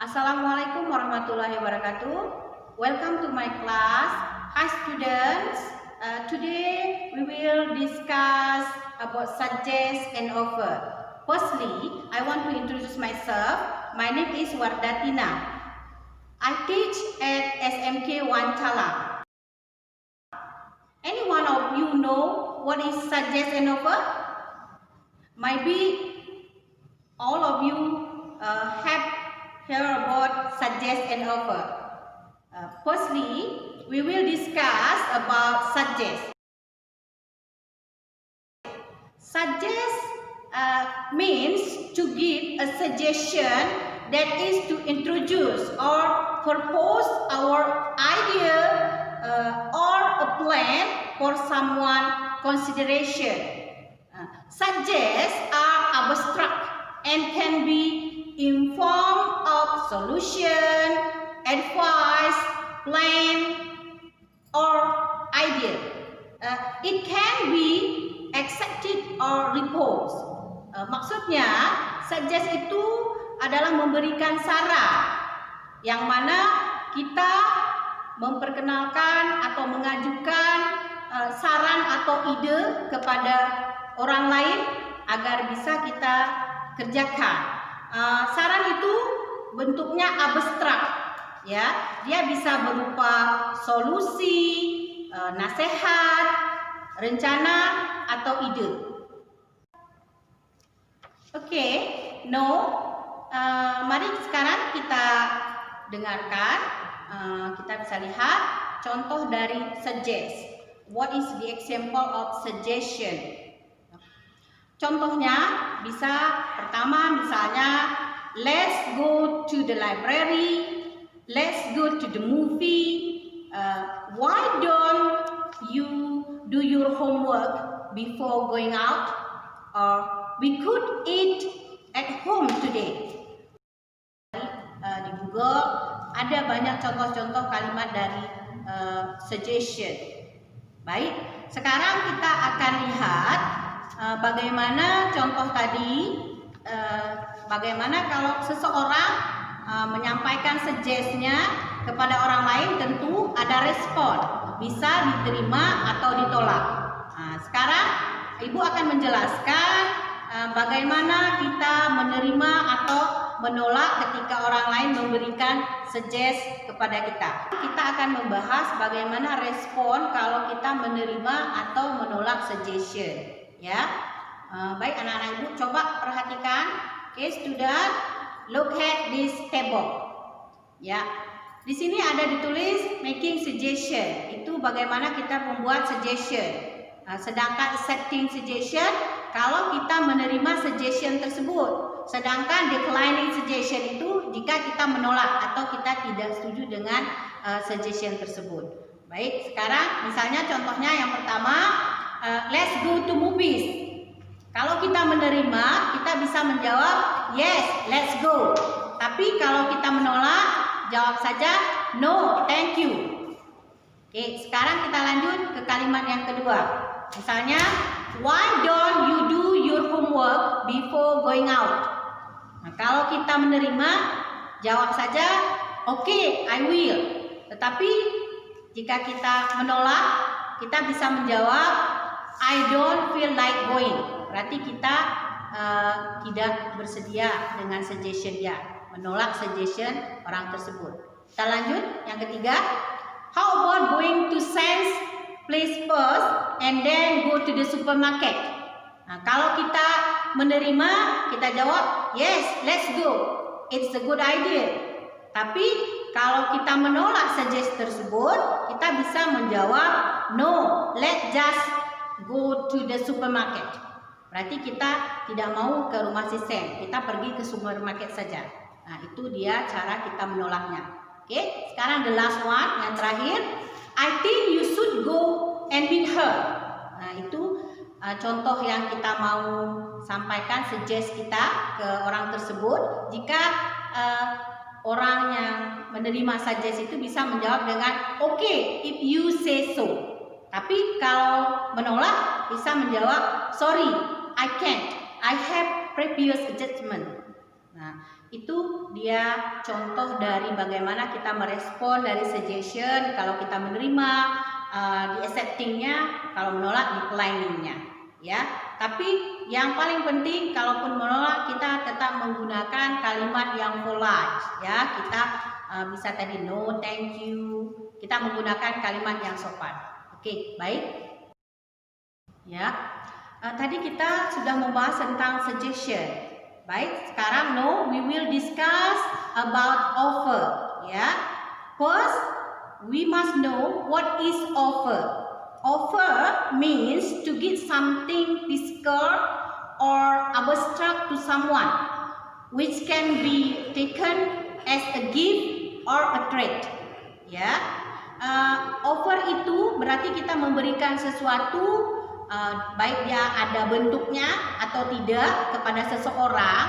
Assalamualaikum warahmatullahi wabarakatuh. Welcome to my class. Hi students. Today we will discuss about suggest and offer. Firstly, I want to introduce myself. My name is Wardatina. I teach at SMK Wanchala. Any one of you know what is suggest and offer? Maybe all of you have heard about suggest and offer. Firstly, we will discuss about suggest. Suggest means to give a suggestion that is to introduce or propose our idea or a plan for someone consideration. Suggest are abstract and can be in form of solution, advice, plan, or idea. It can be accepted or repulsed. Maksudnya, suggest itu adalah memberikan saran, yang mana kita memperkenalkan atau mengajukan saran atau ide kepada orang lain agar bisa kita kerjakan. Saran itu bentuknya abstrak, ya. Dia bisa berupa solusi, nasihat, rencana atau ide. Oke, mari sekarang kita dengarkan. Kita bisa lihat contoh dari suggest. What is the example of suggestion? Contohnya bisa pertama misalnya let's go to the library, let's go to the movie, why don't you do your homework before going out, or we could eat at home today. Di Google ada banyak contoh-contoh kalimat dari suggestion. Baik, sekarang kita akan lihat bagaimana contoh tadi, bagaimana kalau seseorang menyampaikan suggest-nya kepada orang lain, tentu ada respon, bisa diterima atau ditolak. Sekarang Ibu akan menjelaskan bagaimana kita menerima atau menolak ketika orang lain memberikan suggest kepada kita. Kita akan membahas bagaimana respon kalau kita menerima atau menolak suggestion. Ya, baik anak-anak Ibu, coba perhatikan. Oke, student, look at this table. Ya, di sini ada ditulis making suggestion. Itu bagaimana kita membuat suggestion. Sedangkan accepting suggestion, kalau kita menerima suggestion tersebut. Sedangkan declining suggestion itu jika kita menolak atau kita tidak setuju dengan suggestion tersebut. Baik, sekarang misalnya contohnya yang pertama. Let's go to movies. Kalau kita menerima, kita bisa menjawab yes, let's go. Tapi kalau kita menolak, jawab saja no, thank you. Oke, sekarang kita lanjut ke kalimat yang kedua. Misalnya, why don't you do your homework before going out? Nah, kalau kita menerima, jawab saja okay, I will. Tetapi jika kita menolak, kita bisa menjawab I don't feel like going. Berarti kita tidak bersedia dengan suggestion dia, menolak suggestion orang tersebut. Kita lanjut yang ketiga. How about going to Sam's place first and then go to the supermarket? Nah, kalau kita menerima, kita jawab yes, let's go. It's a good idea. Tapi kalau kita menolak suggestion tersebut, kita bisa menjawab no, let's just go to the supermarket. Berarti kita tidak mau ke rumah si Sam, kita pergi ke supermarket saja. Nah, itu dia cara kita menolaknya. Oke, sekarang the last one, yang terakhir. I think you should go and meet her. Nah, itu contoh yang kita mau sampaikan, suggest kita ke orang tersebut. Jika orang yang menerima suggest itu bisa menjawab dengan okay, if you say so. Tapi kalau menolak bisa menjawab sorry, I can't. I have previous judgment. Nah, itu dia contoh dari bagaimana kita merespon dari suggestion. Kalau kita menerima, di acceptingnya, kalau menolak declining-nya, ya. Tapi yang paling penting, kalaupun menolak, kita tetap menggunakan kalimat yang polite, ya. Kita bisa tadi no, thank you. Kita menggunakan kalimat yang sopan. Oke, baik. Ya, tadi kita sudah membahas tentang suggestion. Baik, sekarang we will discuss about offer. Ya, first we must know what is offer. Offer means to give something physical or abstract to someone, which can be taken as a gift or a trade. Ya, offer itu berarti kita memberikan sesuatu. Baik dia ada bentuknya atau tidak kepada seseorang.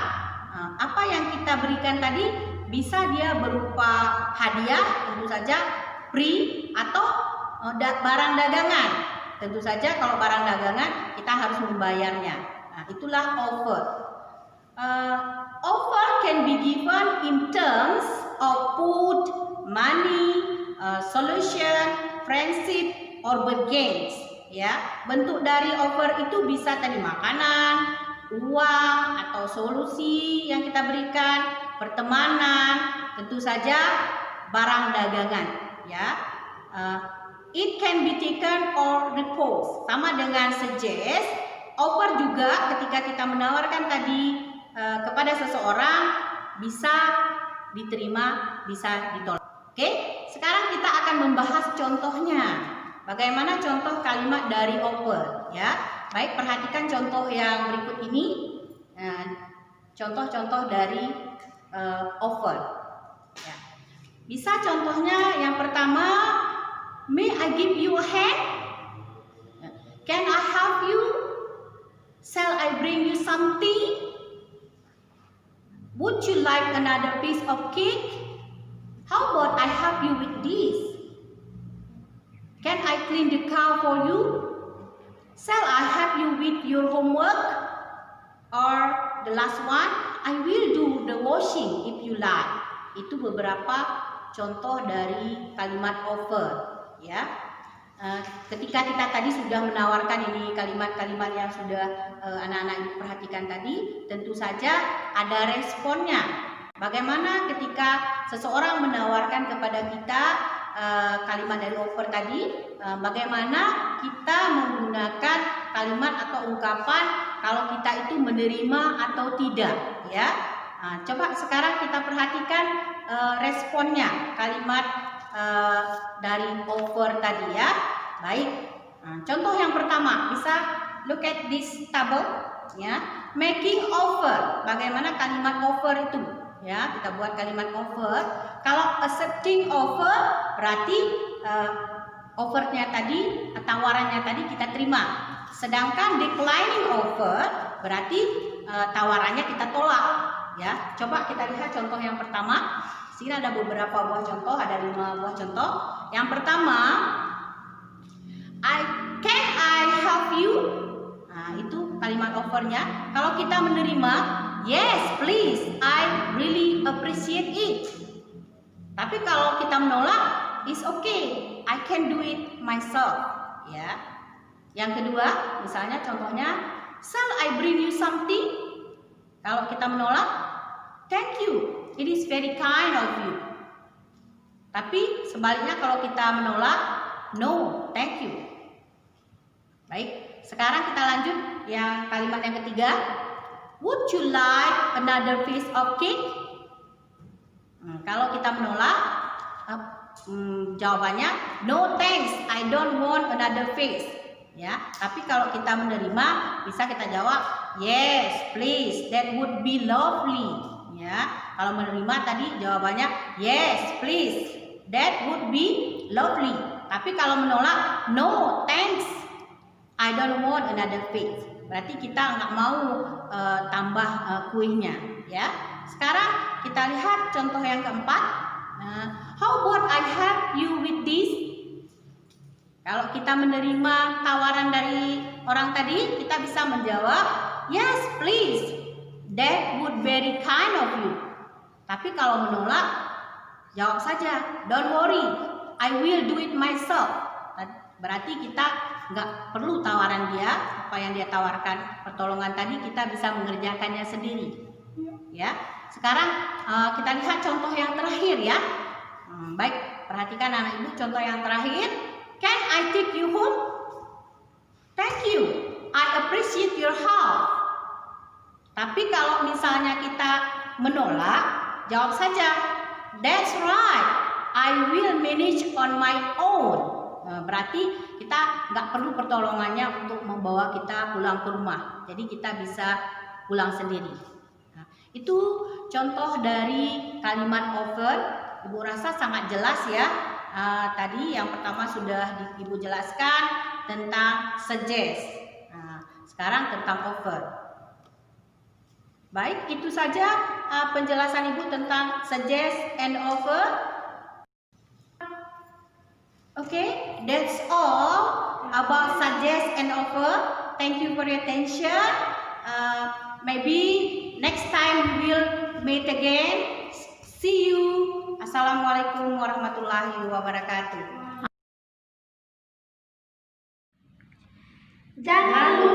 Apa yang kita berikan tadi bisa dia berupa hadiah, tentu saja free, atau barang dagangan. Tentu saja kalau barang dagangan kita harus membayarnya. Nah, itulah offer. Offer can be given in terms of food, money, solution, friendship, or bargains. Ya, bentuk dari offer itu bisa tadi makanan, uang, atau solusi yang kita berikan, pertemanan, tentu saja barang dagangan. Ya, it can be taken or refused. Sama dengan suggest, offer juga ketika kita menawarkan tadi kepada seseorang bisa diterima, bisa ditolak. Oke, sekarang kita akan membahas contohnya. Bagaimana contoh kalimat dari offer, ya? Baik, perhatikan contoh yang berikut ini. Contoh-contoh dari offer. Ya. Bisa contohnya yang pertama, may I give you a hand? Can I help you? Shall I bring you something? Would you like another piece of cake? How about I help you with this? Can I clean the car for you? Shall I help you with your homework? Or the last one, I will do the washing if you like. Itu beberapa contoh dari kalimat offer, ya. Ketika kita tadi sudah menawarkan ini kalimat-kalimat yang sudah anak-anak perhatikan tadi, tentu saja ada responnya. Bagaimana ketika seseorang menawarkan kepada kita kalimat dari offer tadi, bagaimana kita menggunakan kalimat atau ungkapan kalau kita itu menerima atau tidak, ya. Coba sekarang kita perhatikan responnya kalimat dari offer tadi, ya. Baik, contoh yang pertama bisa look at this table, ya. Making offer, bagaimana kalimat offer itu? Ya, kita buat kalimat offer. Kalau accepting offer berarti offernya tadi, tawarannya tadi kita terima. Sedangkan declining offer berarti tawarannya kita tolak. Ya, coba kita lihat contoh yang pertama. Sini ada beberapa buah contoh, ada 5 buah contoh. Yang pertama, can I help you? Nah, itu kalimat offernya. Kalau kita menerima, yes, please, I really appreciate it. Tapi kalau kita menolak, it's okay, I can do it myself. Ya. Yang kedua, misalnya contohnya, shall I bring you something? Kalau kita menolak, thank you, it is very kind of you. Tapi sebaliknya kalau kita menolak, no, thank you. Baik, sekarang kita lanjut yang kalimat yang ketiga. Would you like another piece of cake? Kalau kita menolak, jawabannya no thanks, I don't want another piece. Ya, tapi kalau kita menerima, bisa kita jawab yes, please, that would be lovely. Ya, kalau menerima tadi jawabannya yes, please, that would be lovely. Tapi kalau menolak, no thanks, I don't want another piece. Berarti kita nggak mau tambah kuenya, ya. Sekarang kita lihat contoh yang keempat. How about I help you with this? Kalau kita menerima tawaran dari orang tadi, kita bisa menjawab yes, please, That would very kind of you. Tapi kalau menolak, jawab saja, don't worry, I will do it myself. Berarti kita nggak perlu tawaran dia, apa yang dia tawarkan pertolongan tadi kita bisa mengerjakannya sendiri. Ya, sekarang kita lihat contoh yang terakhir ya. Baik, perhatikan anak ibu contoh yang terakhir. Can I take you home? Thank you, I appreciate your help. Tapi kalau misalnya kita menolak, jawab saja, that's right, I will manage on my own. Berarti kita nggak perlu pertolongannya untuk membawa kita pulang ke rumah. Jadi kita bisa pulang sendiri. Nah, itu contoh dari kalimat offer. Ibu rasa sangat jelas ya. Tadi yang pertama sudah Ibu jelaskan tentang suggest. Nah, sekarang tentang offer. Baik, itu saja penjelasan Ibu tentang suggest and offer. Okay, that's all about suggest and offer. Thank you for your attention. Maybe next time we will meet again. See you. Assalamualaikum warahmatullahi wabarakatuh. Jangan lupa